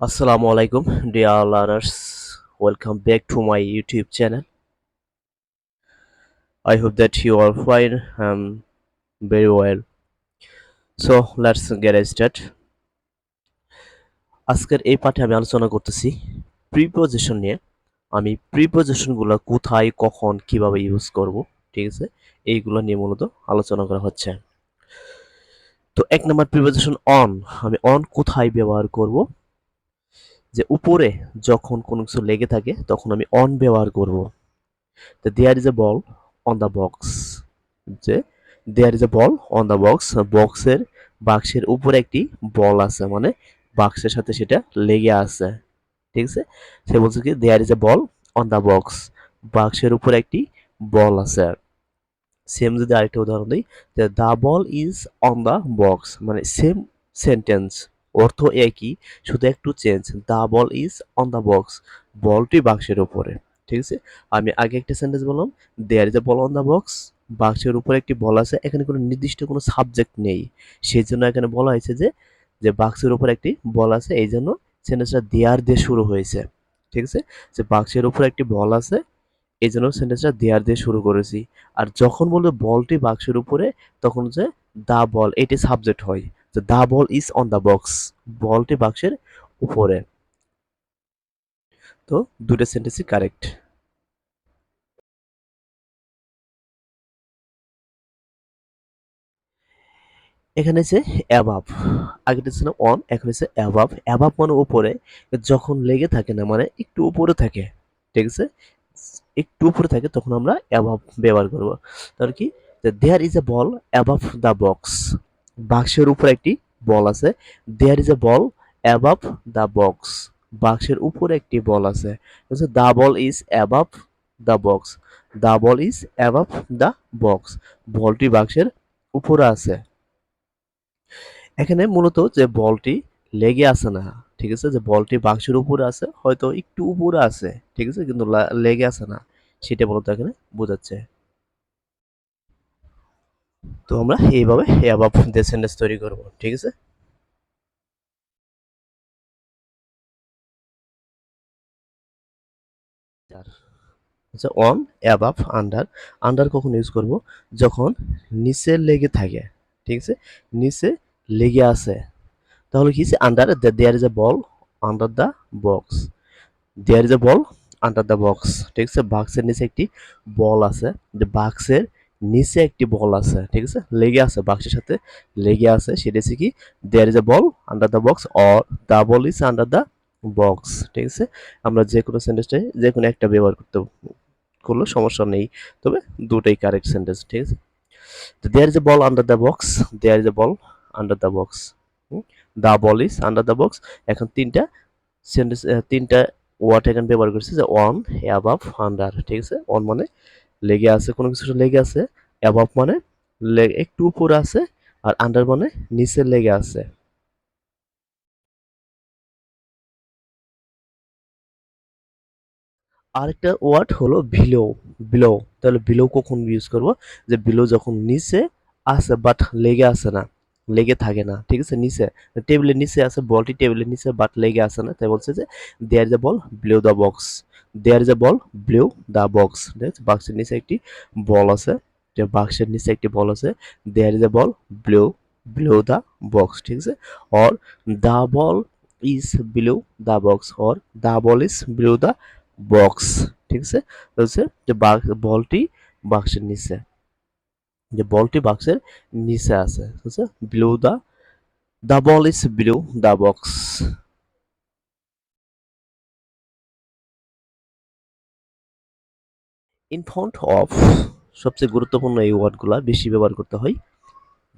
Assalamu alaikum, dear learners. Welcome back to my YouTube channel. I hope that you are fine very well. So let's get started. আজকের এই পাঠে আমি আলোচনা করতেছি preposition নিয়ে। আমি প্রিপোজিশনগুলো কোথায়, কখন, কিভাবে ইউজ করব, ঠিক আছে, এইগুলো নিয়ে মূলত আলোচনা করা হচ্ছে। তো এক নম্বর প্রিপোজিশন অন। আমি অন কোথায় ব্যবহার করব? যে উপরে যখন কোনো কিছু লেগে থাকে তখন আমি অন ব্যবহার করব। There is a ball on the box, যে there is a ball on the box, বাক্সের উপরে একটি বল আছে, মানে বাক্সের সাথে সেটা লেগে আছে, ঠিক আছে। সে বলছে কি there is a ball on the box, বাক্সের উপরে একটি বল আছে। সেম যদি আরেকটা উদাহরণ দিই, যে the ball is on the box, মানে সেম সেন্টেন্স, অর্থ একই, শুধু একটু change. The ball is on the box, বলটি বাক্সের উপরে, ঠিক আছে। আমি আগে একটা সেন্টেন্স বললাম, there is a ball on the box, বাক্সের উপরে একটি বল আছে। এখানে কোনো নির্দিষ্ট কোনো সাবজেক্ট নেই, সেই জন্য এখানে বলা হয়েছে যে যে বাক্সের উপর একটি বল আছে, এই জন্য সেন্টেন্সটা দেয়ার দিয়ে শুরু হয়েছে, ঠিক আছে। যে বাক্সের উপর একটি বল আছে, এই জন্য সেন্টেন্সটা দেয়ার দিয়ে শুরু করেছি। আর যখন বলবে বলটি বাক্সের উপরে, তখন যে দা বল এটি সাবজেক্ট হয়, যে দা বল ইজ অন দা বক্স, বলটি বাক্সের উপরে। তো দুটো সেন্টেন্সই কারেক্ট। এখানে যে অ্যাবাভ, আগেটা ছিল অন, এখন হচ্ছে অ্যাবাভ। অ্যাবাভ মানে উপরে, যখন লেগে থাকে না, মানে একটু উপরে থাকে, ঠিক আছে, একটু উপরে থাকে, তখন আমরা অ্যাবাভ ব্যবহার করব। তাহলে কি, there is a ball above the box, বাক্সের উপর একটি বল আছে। There is a ball above the box, বাক্সের উপরে একটি বল আছে। The ball is above the box, the ball is above the box, বলটি বাক্সের উপরে আছে। এখানে মূলত যে বলটি লেগে আছে না, ঠিক আছে, যে বলটি বাক্সের উপরে আছে, হয়তো একটু উপরে আছে, ঠিক আছে, কিন্তু লেগে আছে না, সেটা মূলত এখানে বোঝাচ্ছে। তো আমরা এইভাবে অ্যাবাভ দিয়ে সেন্টেন্স তৈরি করব, ঠিক আছে। আচ্ছা, অন, অ্যাবাভ, আন্ডার। আন্ডার কখন ইউজ করব? যখন নিচে লেগে থাকে, ঠিক আছে, নিচে লেগে আছে, তাহলে কি under, there is a ball under the box, there is a ball under the box, ঠিক আছে, বাক্সের নিচে একটি বল আছে, যে বাক্সের নিচে একটি বল আছে, ঠিক আছে, লেগে আছে, বাক্সের সাথে লেগে আছে, সেটা হচ্ছে কি there is a ball under the box, or the ball is under the box, ঠিক আছে। আমরা যে কোনো সেন্টেন্সটাই যে কোনো একটা ব্যবহার করলে সমস্যা নেই, তবে দুটোই কারেক্ট সেন্টেন্স, ঠিক আছে। There is a ball under the box, there is a ball under the box, the ball is under the box. এখন তিনটা সেন্টেন্স, তিনটা ওয়ার্ড এখানে ব্যবহার করছে, যে অন, অ্যাবাভ, আন্ডার, ঠিক আছে। অন মানে লেগে আছে, কোনো কিছু লেগে আছে। অ্যাবাভ মানে একটু উপরে আছে। আর আন্ডার মানে নিচে লেগে আছে। আরেকটা ওয়ার্ড হলো বিলো। বিলো, তাহলে বিলো কখন ইউজ করব? যে বিলো যখন নিচে আছে বাট লেগে আছে না, লেগে থাকে না, ঠিক আছে, নিচে, টেবিলের নিচে আছে, বলটি টেবিলের নিচে বাট লেগে আছে না, তাই বলছে যে there is a ball below the box, there is a ball below the box, ঠিক আছে, বাক্সের নিচে একটি বল আছে, যে বাক্সের নিচে একটি বল আছে। There is a ball below, below the box, ঠিক আছে। Or the ball is below the box, or the ball is below the box, ঠিক আছে। হচ্ছে যে বলটি বাক্সের নিচে, যে বলটি বাক্সের নিচে আছে, বুঝছে, below the ball is below the box. In front of, সবচেয়ে গুরুত্বপূর্ণ এই ওয়ার্ডগুলা বেশি ব্যবহার করতে হয়।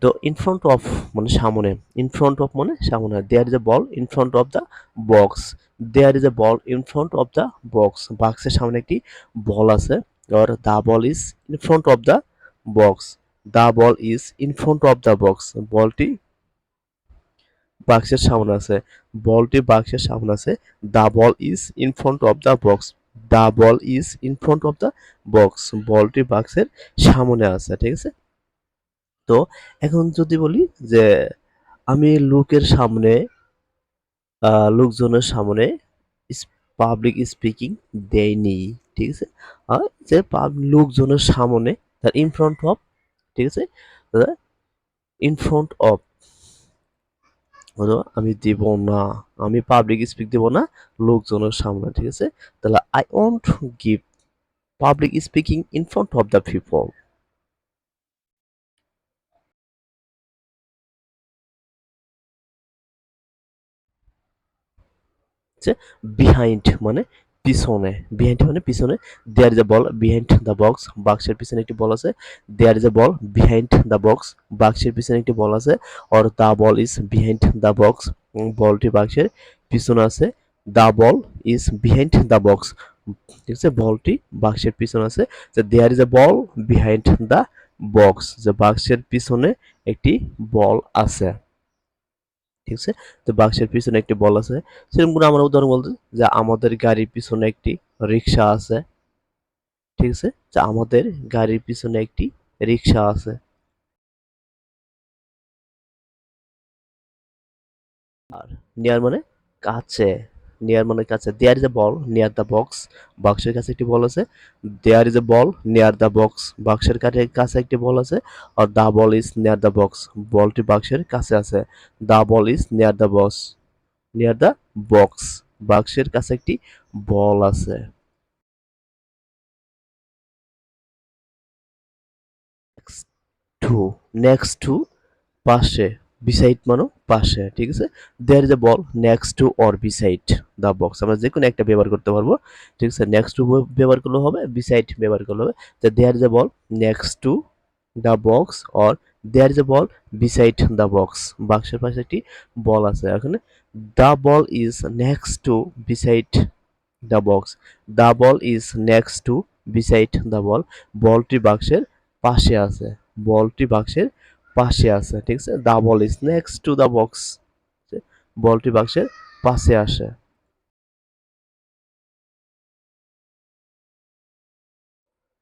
তো ইন ফ্রন্ট অফ মানে সামনে, ইন ফ্রন্ট অফ মানে সামনে। There is a ball in front of the box, there is a ball in front of the box, বাক্সের সামনে একটি বল আছে। আর the ball is in front of the box, the ball is in front of the box, বলটি বাক্সের সামনে আছে, বলটি বাক্সের সামনে আছে। The ball is in front of the box, the ball is in front of the box, বলটি বাক্সের সামনে আছে, ঠিক আছে। তো এখন যদি বলি যে আমি লোকের সামনে লোকজনের সামনে পাবলিক স্পিকিং দেয়নি, ঠিক আছে। যে লোকজনের সামনে, তার ইন ফ্রন্ট অফ, ঠিক আছে, ইন ফ্রন্ট অফ, আমি দিব না, আমি পাবলিক স্পিক দেব না লোকজনের সামনে, ঠিক আছে। তাহলে I won't give public speaking in front of the people. হচ্ছে বিহাইন্ড মানে পিছনে, বিহাইন্ড মানে পিছনে। There is a ball behind the box, বাক্সের পিছনে একটি বল আছে। There is a ball behind the box, বাক্সের পিছনে একটি বল আছে। Or the ball is behind the box, বলটি বাক্সের পিছনে আছে। The ball is behind the box, ঠিক আছে, বলটি বাক্সের পিছনে আছে। যে there is a ball behind the box, যে বাক্সের পিছনে একটি বল আছে, ঠিক আছে। তো বাক্সের পিছনে একটি বল আছে। সেরকম করে আমরা উদাহরণ বলতে, যে আমাদের গাড়ির পিছনে একটি রিক্সা আছে, ঠিক আছে, যে আমাদের গাড়ির পিছনে একটি রিক্সা আছে। আর নিয়ার মানে কাছে, নিয়ার মানে কাছে। There is a ball near the box, বাক্সের কাছে একটি বল আছে। There is a ball near the box, বাক্সের কাছে একটি বল আছে। আর the ball is near the box, বলটি বাক্সের কাছে আছে। The ball is near the box, near the box, বাক্সের কাছে একটি বল আছে। টু, নেক্সট টু, পাশে, বিসাইড মানে পাশে, ঠিক আছে। There is a ball next to or beside the box, আমরা যে কোনো একটা ব্যবহার করতে পারবো, ঠিক আছে। নেক্সট টু ব্যবহার করলে হবে, বিসাইড ব্যবহার করলে হবে। যে there is a ball next to the box or there is a ball beside the box, বাক্সের পাশে একটি বল আছে। এখানে the ball is next to beside the box, the ball is next to beside the ball, বলটি বাক্সের পাশে আছে, বলটি বাক্সের পাশে আছে, ঠিক আছে। The ball is next to the box, বলটি বাক্সের পাশে আসে।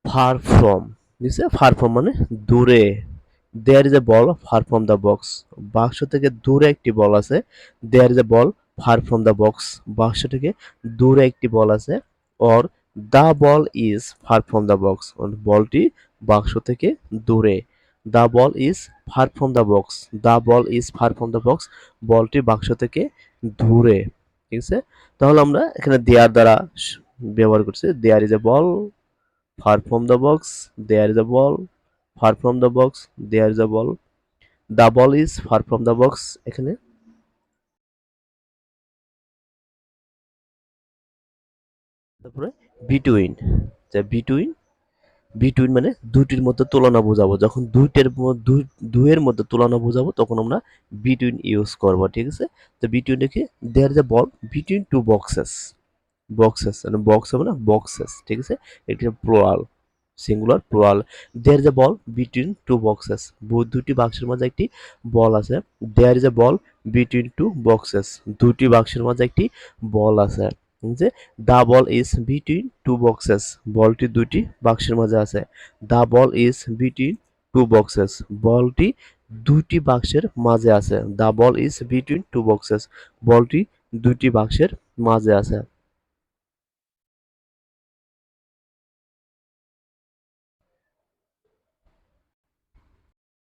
ফার ফ্রম, বুঝছে, ফার ফ্রম মানে দূরে। There is a ball far from the box, বাক্স থেকে দূরে একটি বল আছে। There is a ball far from the box, বাক্স থেকে দূরে একটি বল আছে। Or the ball is far from the box, বলটি বাক্স থেকে দূরে। The ball is far from the box, the ball is far from the box, বলটি বাক্স থেকে দূরে, ঠিক আছে। তাহলে আমরা এখানে দেয়ার দ্বারা ব্যবহার করছি। There is a ball far from the box, there is a ball, far from the box, there is a ball, the ball is far from the box, এখানে তারপরে between, যে between মানে দুটির মধ্যে তুলনা বোঝাবো, যখন দুইয়ের মধ্যে তুলনা বোঝাবো তখন আমরা between ইউজ করব, ঠিক আছে। তো between লিখে there is a ball between two boxes, boxes মানে বক্স হবে না, বক্সেস, ঠিক আছে। এটি plural, singular plural. There is a ball between two boxes, দুটি বাক্সের মাঝে একটি বল আছে। There is a ball between two boxes, দুটি বাক্সের মাঝে একটি বল আছে। যে the ball is between two boxes, বলটি দুটি বাক্সের মাঝে আছে। The ball is between two boxes, বলটি দুটি বাক্সের মাঝে আছে। The ball is between two boxes, বলটি দুটি বাক্সের মাঝে আছে।